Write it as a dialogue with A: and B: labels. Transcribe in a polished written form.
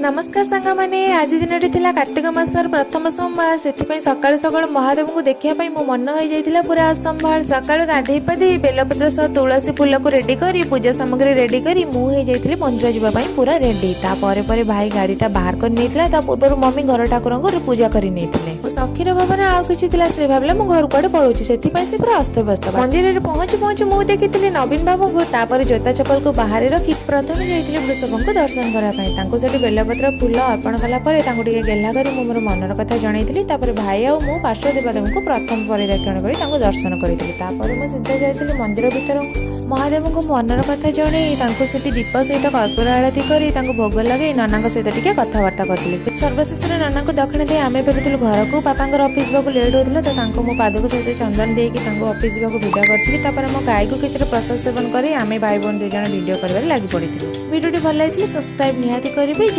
A: नमस्कार सांग मैंने आज दिन थिला कार्तिक मासर प्रथम सोमवार से सकाल सकाल महादेव को देखापी मो मन हो जाता पूरा असंभाल सकाल गाधे पाधे बेलपत्र सह तुलसी फूल को रेडी करी पूजा सामग्री रेडी करी मुझे मंदिर जावाई पूरा रेडी तापर भाई गाड़ीटा बाहर कर पूर्व मम्मी घर ठाकुर पूजा कर सखीर भावना आउ कि से भाविला मो घर कड़े पड़ोची से पूरा अस्तव्यस्त मंदिर में पहुँचु पहुँचु मुझे देखी नवीन बाबू को तापर जोता चपल को बाहर रखी प्रथम जाइए वृषभ को दर्शन करने बेलपत्र फूल अर्पण कलापर गेला कर मोर मनर कथा जनईली भाई आ मो पार्श्व देवदेव को प्रथम परिदर्शन कर दर्शन करी मुझे सीधा जाइए मंदिर भीतर महादेव को मनर कथा जन दीप सहित कर्पूर आरती कर भोग लगे नाना सहित टे कथबार्ता करी सर्वशेष नाना को दक्षिण दे आम फेरुलु घर को बापा अफिस् जावाक लेट होता तो मो पादक सहित चंदन देकी अफिस् जावाक विदा करी मो गाई को किसी प्रसाद सेवन कर आम भाई बहन 2 जन भिड कर लगी पड़ी भिडियो भल लगी सब्सक्राइब निहाती करेंगे।